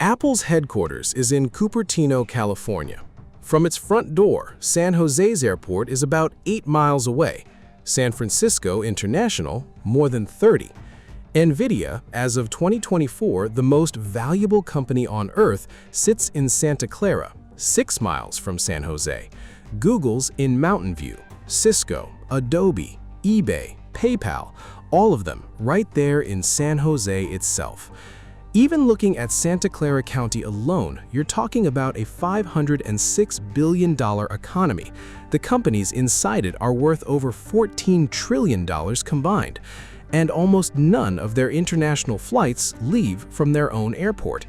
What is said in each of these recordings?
Apple's headquarters is in Cupertino, California. From its front door, San Jose's airport is about 8 miles away. San Francisco International, more than 30. Nvidia, as of 2024, the most valuable company on Earth, sits in Santa Clara, 6 miles from San Jose. Google's in Mountain View. Cisco, Adobe, eBay, PayPal, all of them right there in San Jose itself. Even looking at Santa Clara County alone, you're talking about a $506 billion economy. The companies inside it are worth over $14 trillion combined, and almost none of their international flights leave from their own airport.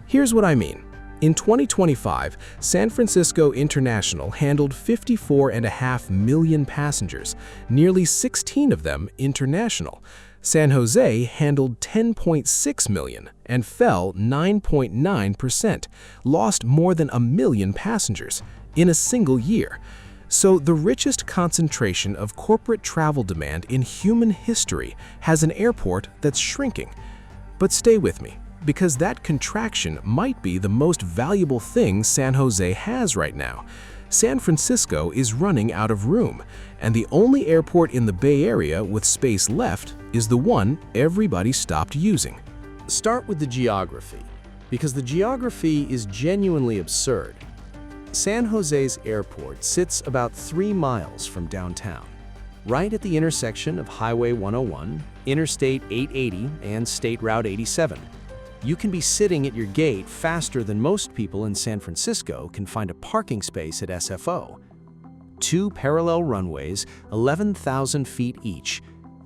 Here's what I mean. In 2025, San Francisco International handled 54.5 million passengers, nearly 16 of them international. San Jose handled 10.6 million and fell 9.9%, lost more than 1 million passengers in a single year. So the richest concentration of corporate travel demand in human history has an airport that's shrinking. But stay with me, because that contraction might be the most valuable thing San Jose has right now. San Francisco is running out of room, and the only airport in the Bay Area with space left is the one everybody stopped using. Start with the geography, because the geography is genuinely absurd. San Jose's airport sits about 3 miles from downtown, right at the intersection of Highway 101, Interstate 880, and State Route 87. You can be sitting at your gate faster than most people in San Francisco can find a parking space at SFO. 2 parallel runways, 11,000 feet each,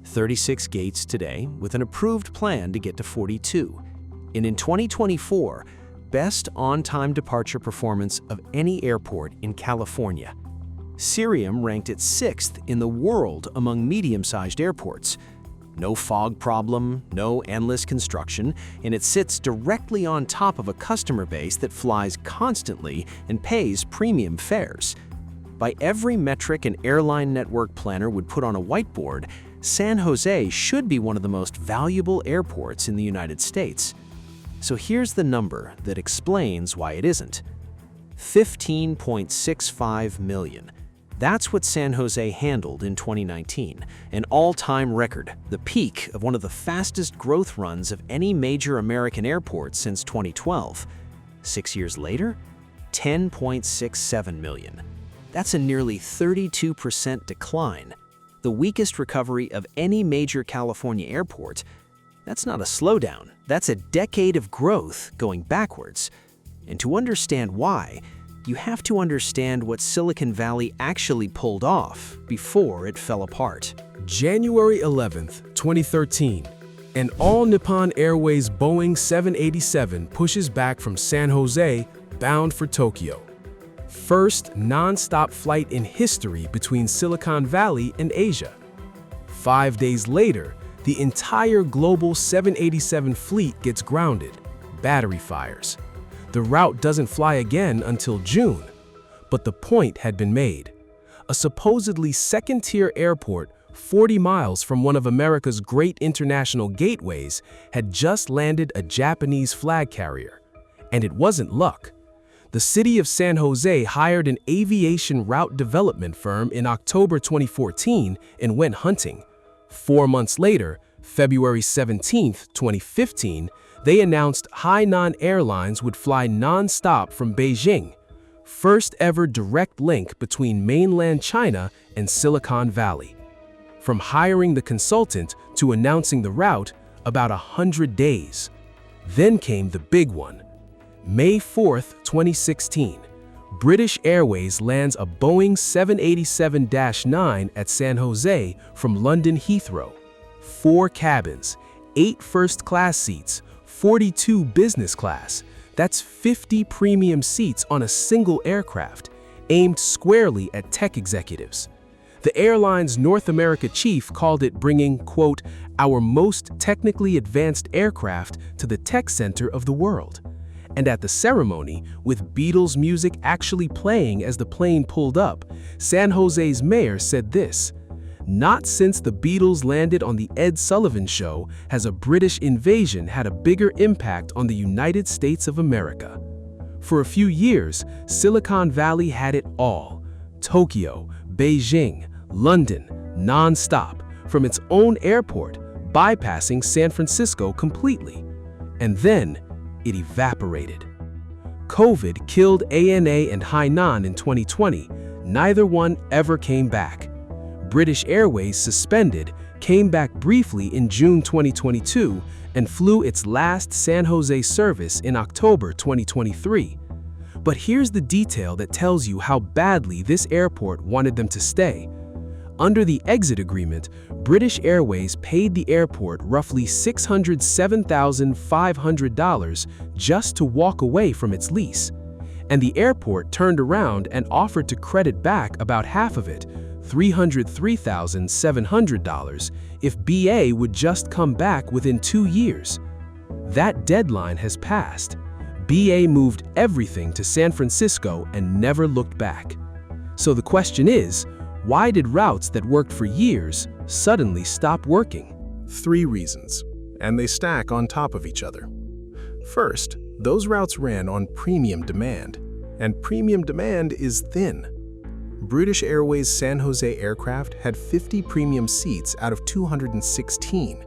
36 gates today, with an approved plan to get to 42. And in 2024, best on-time departure performance of any airport in California. Cirium ranked it 6th in the world among medium-sized airports. No fog problem, no endless construction, and it sits directly on top of a customer base that flies constantly and pays premium fares. By every metric an airline network planner would put on a whiteboard, San Jose should be one of the most valuable airports in the United States. So here's the number that explains why it isn't. 15.65 million. That's what San Jose handled in 2019, an all-time record, the peak of one of the fastest growth runs of any major American airport since 2012. 6 years later, 10.67 million. That's a nearly 32% decline, the weakest recovery of any major California airport. That's not a slowdown, that's a decade of growth going backwards. And to understand why, you have to understand what Silicon Valley actually pulled off before it fell apart. January 11th, 2013, an all-Nippon Airways Boeing 787 pushes back from San Jose, bound for Tokyo. First non-stop flight in history between Silicon Valley and Asia. 5 days later, the entire global 787 fleet gets grounded, battery fires. The route doesn't fly again until June, but the point had been made. A supposedly second-tier airport 40 miles from one of America's great international gateways had just landed a Japanese flag carrier. And it wasn't luck. The city of San Jose hired an aviation route development firm in October 2014 and went hunting. 4 months later, February 17, 2015, they announced Hainan Airlines would fly non-stop from Beijing, first ever direct link between mainland China and Silicon Valley. From hiring the consultant to announcing the route, about 100 days. Then came the big one. May 4, 2016, British Airways lands a Boeing 787-9 at San Jose from London Heathrow. 4 cabins, 8 first-class seats, 42 business class. That's 50 premium seats on a single aircraft, aimed squarely at tech executives. The airline's North America chief called it bringing, quote, our most technically advanced aircraft to the tech center of the world. And at the ceremony, with Beatles music actually playing as the plane pulled up, San Jose's mayor said this: Not since the Beatles landed on the Ed Sullivan Show has a British invasion had a bigger impact on the United States of America. For a few years, Silicon Valley had it all: Tokyo, Beijing, London, nonstop, from its own airport, bypassing San Francisco completely. And then, it evaporated. COVID killed ANA and Hainan in 2020. Neither one ever came back. British Airways suspended, came back briefly in June 2022, and flew its last San Jose service in October 2023. But here's the detail that tells you how badly this airport wanted them to stay. Under the exit agreement, British Airways paid the airport roughly $607,500 just to walk away from its lease. And the airport turned around and offered to credit back about half of it, $303,700, if BA would just come back within 2 years. That deadline has passed. BA moved everything to San Francisco and never looked back. So the question is, why did routes that worked for years suddenly stop working? 3 reasons, and they stack on top of each other. First, those routes ran on premium demand, and premium demand is thin. British Airways San Jose aircraft had 50 premium seats out of 216.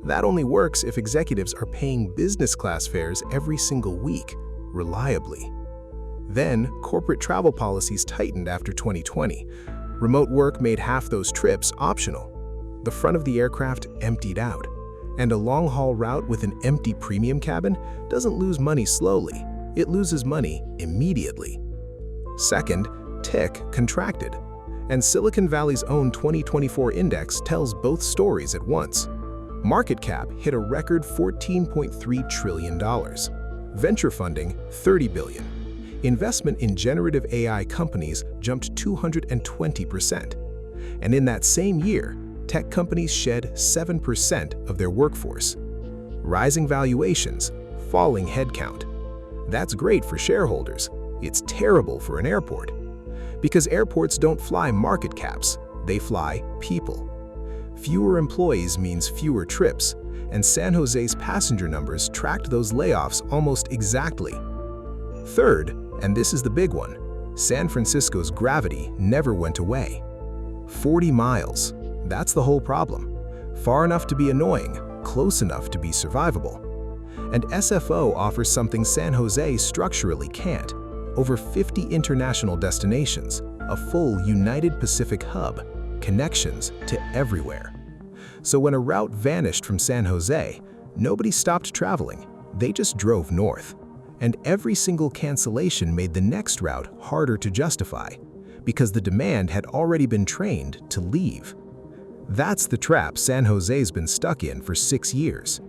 That only works if executives are paying business class fares every single week, reliably. Then, corporate travel policies tightened after 2020. Remote work made half those trips optional. The front of the aircraft emptied out, and a long-haul route with an empty premium cabin doesn't lose money slowly, it loses money immediately. Second, tech contracted, and Silicon Valley's own 2024 index tells both stories at once. Market cap hit a record $14.3 trillion. Venture funding, $30 billion. Investment in generative AI companies jumped 220%. And in that same year, tech companies shed 7% of their workforce. Rising valuations, falling headcount. That's great for shareholders. It's terrible for an airport. Because airports don't fly market caps, they fly people. Fewer employees means fewer trips, and San Jose's passenger numbers tracked those layoffs almost exactly. Third, and this is the big one, San Francisco's gravity never went away. 40 miles, that's the whole problem. Far enough to be annoying, close enough to be survivable. And SFO offers something San Jose structurally can't. Over 50 international destinations, a full United Pacific hub, connections to everywhere. So when a route vanished from San Jose, nobody stopped traveling, they just drove north. And every single cancellation made the next route harder to justify, because the demand had already been trained to leave. That's the trap San Jose's been stuck in for 6 years.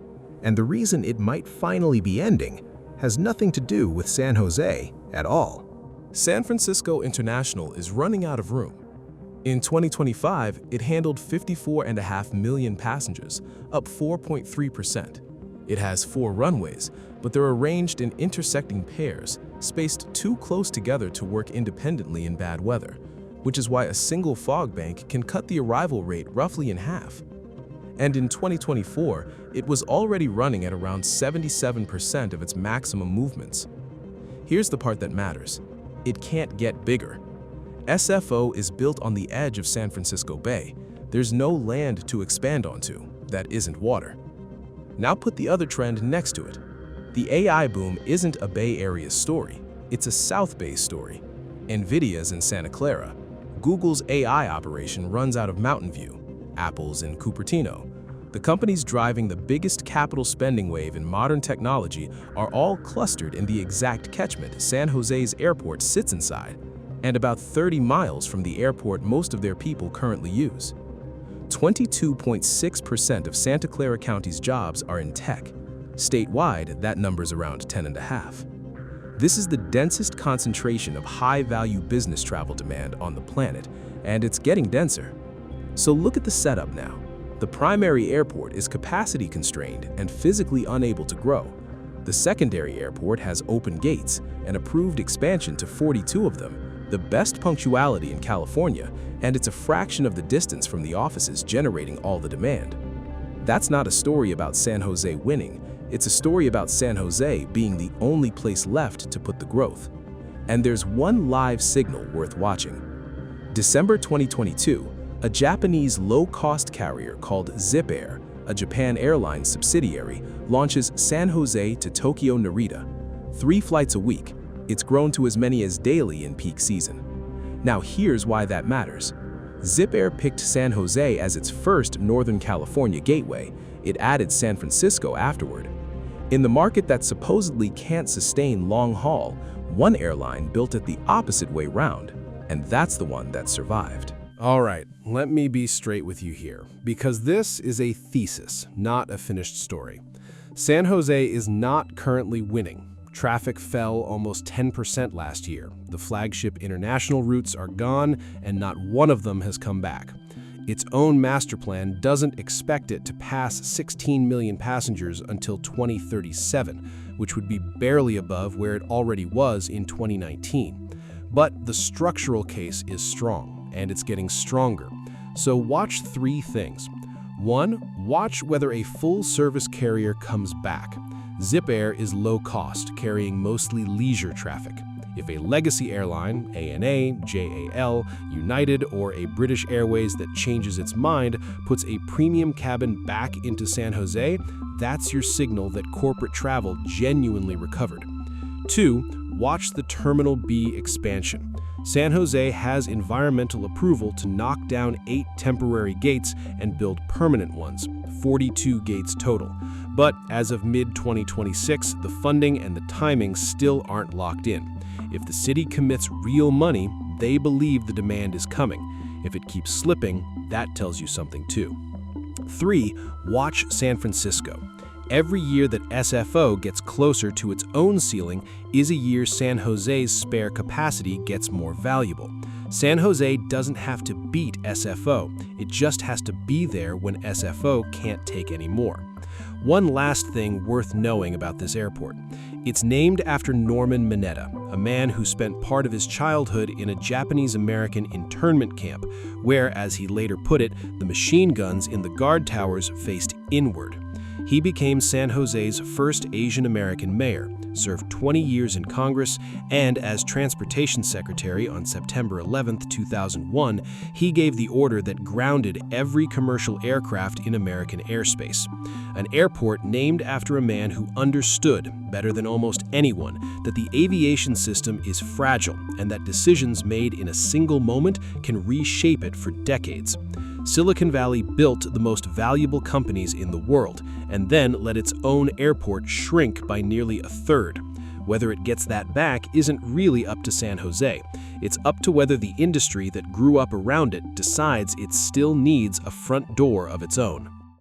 And the reason it might finally be ending has nothing to do with San Jose at all. San Francisco International is running out of room. In 2025, it handled 54.5 million passengers, up 4.3%. It has 4 runways, but they're arranged in intersecting pairs, spaced too close together to work independently in bad weather, which is why a single fog bank can cut the arrival rate roughly in half. And in 2024, it was already running at around 77% of its maximum movements. Here's the part that matters. It can't get bigger. SFO is built on the edge of San Francisco Bay. There's no land to expand onto that isn't water. Now put the other trend next to it. The AI boom isn't a Bay Area story. It's a South Bay story. Nvidia's in Santa Clara. Google's AI operation runs out of Mountain View. Apple's in Cupertino. The companies driving the biggest capital spending wave in modern technology are all clustered in the exact catchment San Jose's airport sits inside, and about 30 miles from the airport most of their people currently use. 22.6% of Santa Clara County's jobs are in tech. Statewide, that number's around 10.5. This is the densest concentration of high-value business travel demand on the planet, and it's getting denser. So look at the setup now. The primary airport is capacity constrained and physically unable to grow. The secondary airport has open gates and approved expansion to 42 of them, the best punctuality in California, and it's a fraction of the distance from the offices generating all the demand. That's not a story about San Jose winning, it's a story about San Jose being the only place left to put the growth. And there's one live signal worth watching. December 2022, a Japanese low-cost carrier called Zip Air, a Japan Airlines subsidiary, launches San Jose to Tokyo Narita. 3 flights a week. It's grown to as many as daily in peak season. Now here's why that matters. Zip Air picked San Jose as its first Northern California gateway. It added San Francisco afterward. In the market that supposedly can't sustain long haul, one airline built it the opposite way round, and that's the one that survived. All right, let me be straight with you here, because this is a thesis, not a finished story. San Jose is not currently winning. Traffic fell almost 10% last year. The flagship international routes are gone, and not one of them has come back. Its own master plan doesn't expect it to pass 16 million passengers until 2037, which would be barely above where it already was in 2019. But the structural case is strong, and it's getting stronger. So watch 3 things. 1, watch whether a full-service carrier comes back. Zip Air is low cost, carrying mostly leisure traffic. If a legacy airline, ANA, JAL, United, or a British Airways that changes its mind puts a premium cabin back into San Jose, that's your signal that corporate travel genuinely recovered. 2, watch the Terminal B expansion. San Jose has environmental approval to knock down 8 temporary gates and build permanent ones, 42 gates total. But as of mid-2026, the funding and the timing still aren't locked in. If the city commits real money, they believe the demand is coming. If it keeps slipping, that tells you something too. 3, watch San Francisco. Every year that SFO gets closer to its own ceiling is a year San Jose's spare capacity gets more valuable. San Jose doesn't have to beat SFO, it just has to be there when SFO can't take any more. One last thing worth knowing about this airport. It's named after Norman Mineta, a man who spent part of his childhood in a Japanese-American internment camp, where, as he later put it, the machine guns in the guard towers faced inward. He became San Jose's first Asian-American mayor, served 20 years in Congress, and as Transportation Secretary on September 11, 2001, he gave the order that grounded every commercial aircraft in American airspace. An airport named after a man who understood, better than almost anyone, that the aviation system is fragile and that decisions made in a single moment can reshape it for decades. Silicon Valley built the most valuable companies in the world and then let its own airport shrink by nearly a third. Whether it gets that back isn't really up to San Jose. It's up to whether the industry that grew up around it decides it still needs a front door of its own.